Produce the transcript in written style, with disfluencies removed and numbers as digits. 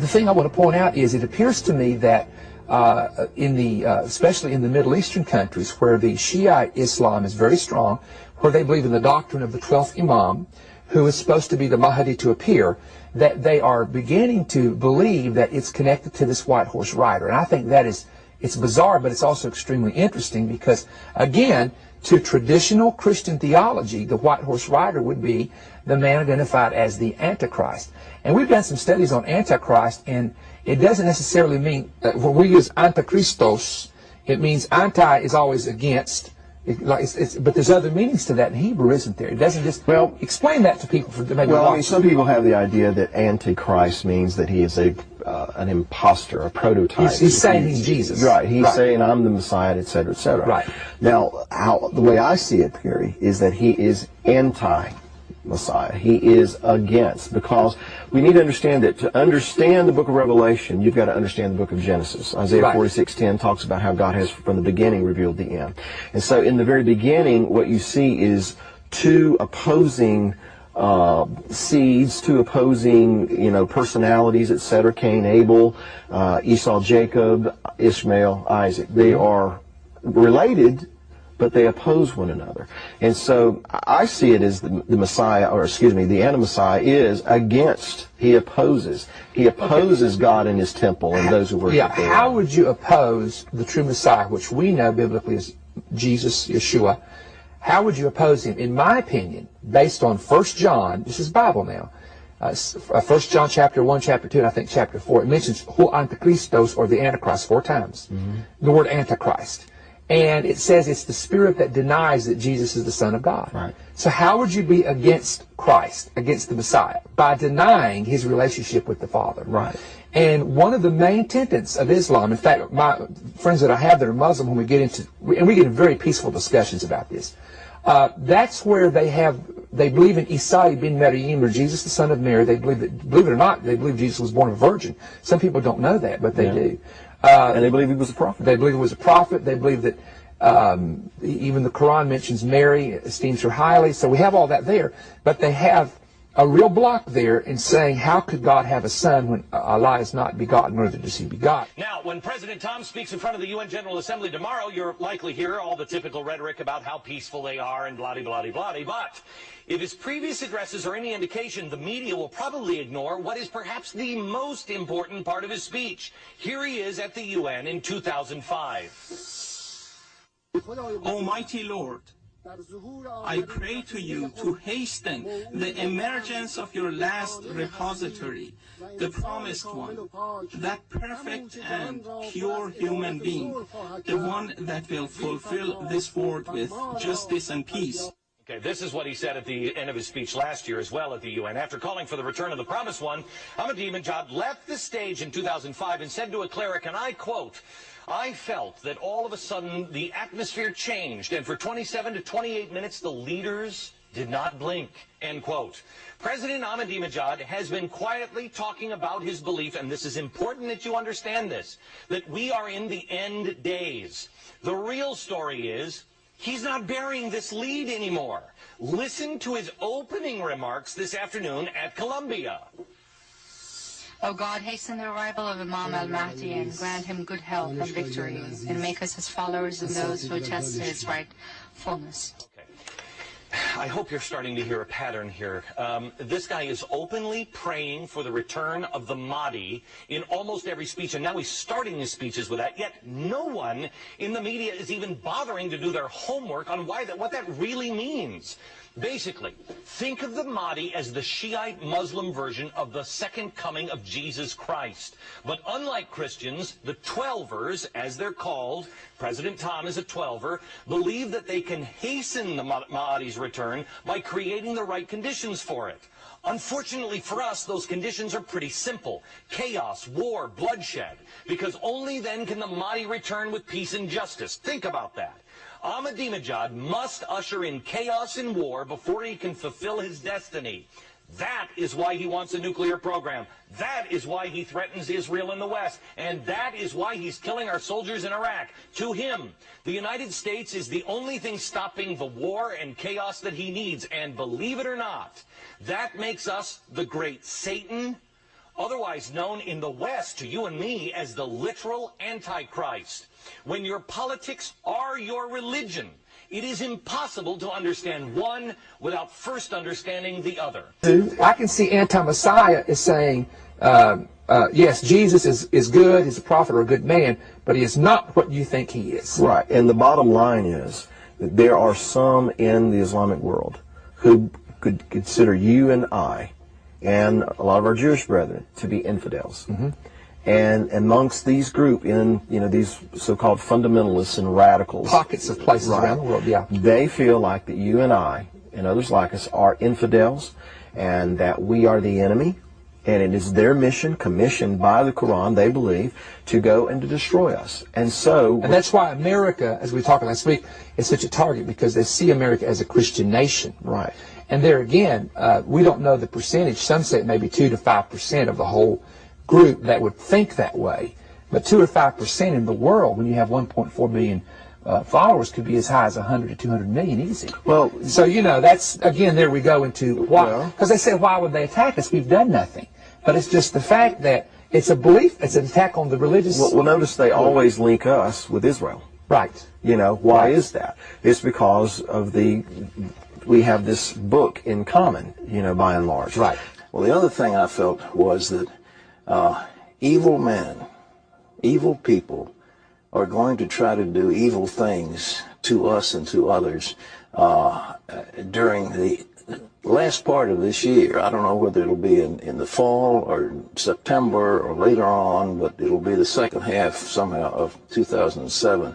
thing I want to point out is it appears to me that especially in the Middle Eastern countries where the Shiite Islam is very strong, where they believe in the doctrine of the 12th Imam, who is supposed to be the Mahdi to appear, that they are beginning to believe that it's connected to this white horse rider. And I think that it's bizarre, but it's also extremely interesting because, again, to traditional Christian theology, the white horse rider would be the man identified as the Antichrist. And we've done some studies on Antichrist, and it doesn't necessarily mean, when we use antichristos, it means anti is always against, but there's other meanings to that in Hebrew, isn't there? It doesn't just, explain that to people. I mean, some people have the idea that Antichrist means that he is an imposter, a prototype. He's saying he's Jesus. Right, he's saying I'm the Messiah, etc., etc. Right. Now, the way I see it, Perry, is that he is anti-Messiah. He is against, because we need to understand that to understand the book of Revelation, you've got to understand the book of Genesis. Isaiah 46:10 talks about how God has from the beginning revealed the end. And so in the very beginning, what you see is two opposing seeds, two opposing, personalities, etc. Cain, Abel, Esau, Jacob, Ishmael, Isaac. They are related, but they oppose one another. And so I see it as the Messiah, or excuse me, the anti-Messiah is against, he opposes. He opposes God in his temple and those who worship there. How would you oppose the true Messiah, which we know biblically is Jesus, Yeshua? How would you oppose him? In my opinion, based on 1 John, this is Bible now, 1 John chapter 1, chapter 2, and I think chapter 4, it mentions Hu Antichristos, or the Antichrist, 4 times. The word Antichrist. And it says it's the spirit that denies that Jesus is the Son of God. Right. So how would you be against Christ, against the Messiah? By denying his relationship with the Father. Right. And one of the main tenets of Islam, in fact, my friends that I have that are Muslim, when we get into, and we get in very peaceful discussions about this, that's where they believe in Isa ibn Maryam, or Jesus the son of Mary. They believe that, believe it or not, they believe Jesus was born of a virgin. Some people don't know that, but they do. And they believe he was a prophet. They believe he was a prophet. They believe that even the Quran mentions Mary, esteems her highly. So we have all that there. But they have a real block there in saying, how could God have a son when Allah is not begotten, nor does he begot? Now, when President Tom speaks in front of the UN General Assembly tomorrow, you'll likely hear all the typical rhetoric about how peaceful they are and blah-de-blah-de-blah-de. But if his previous addresses are any indication, the media will probably ignore what is perhaps the most important part of his speech. Here he is at the UN in 2005. Almighty Lord, I pray to you to hasten the emergence of your last repository, the promised one, that perfect and pure human being, the one that will fulfill this world with justice and peace. Okay, this is what he said at the end of his speech last year as well at the UN. After calling for the return of the promised one, Ahmadinejad left the stage in 2005 and said to a cleric, and I quote, "I felt that all of a sudden the atmosphere changed, and for 27 to 28 minutes the leaders did not blink," end quote. President Ahmadinejad has been quietly talking about his belief, and this is important that you understand this, that we are in the end days. The real story is, he's not bearing this lead anymore. Listen to his opening remarks this afternoon at Columbia. O God, hasten the arrival of Imam al-Mahdi and grant him good health and victory, and make us his followers and those who attest to his rightfulness. Okay. I hope you're starting to hear a pattern here. This guy is openly praying for the return of the Mahdi in almost every speech, and now he's starting his speeches with that, yet no one in the media is even bothering to do their homework on what that really means. Basically, think of the Mahdi as the Shiite Muslim version of the second coming of Jesus Christ. But unlike Christians, the Twelvers, as they're called, President Tom is a Twelver, believe that they can hasten the Mahdi's return by creating the right conditions for it. Unfortunately for us, those conditions are pretty simple. Chaos, war, bloodshed. Because only then can the Mahdi return with peace and justice. Think about that. Ahmadinejad must usher in chaos and war before he can fulfill his destiny. That is why he wants a nuclear program. That is why he threatens Israel in the West. And that is why he's killing our soldiers in Iraq. To him, the United States is the only thing stopping the war and chaos that he needs. And believe it or not, that makes us the great Satan otherwise known in the West to you and me as the literal antichrist. When your politics are your religion, it is impossible to understand one without first understanding the other. I can see anti-Messiah is saying, yes, Jesus is good, he's a prophet or a good man, but he is not what you think he is. Right, and the bottom line is that there are some in the Islamic world who could consider you and I and a lot of our Jewish brethren to be infidels. Mm-hmm. And amongst these group in, these so-called fundamentalists and radicals, pockets of places right, around the world, yeah, they feel like that you and I and others like us are infidels and that we are the enemy, and it is their mission, commissioned by the Quran, they believe, to go and to destroy us. And that's why America, as we talked last week, is such a target, because they see America as a Christian nation. Right. And there again, we don't know the percentage. Some say it may be 2 to 5% of the whole group that would think that way. But 2 or 5% in the world, when you have 1.4 million followers, could be as high as 100 to 200 million easy. Well, so that's again, there we go into why, because they say, why would they attack us? We've done nothing. But it's just the fact that it's a belief, it's an attack on the religious. Well, notice they always link us with Israel. Right. Why is that? It's because of we have this book in common, by and large. Right. Well, the other thing I felt was that evil men, evil people, are going to try to do evil things to us and to others during the last part of this year. I don't know whether it'll be in the fall or September or later on, but it'll be the second half somehow of 2007.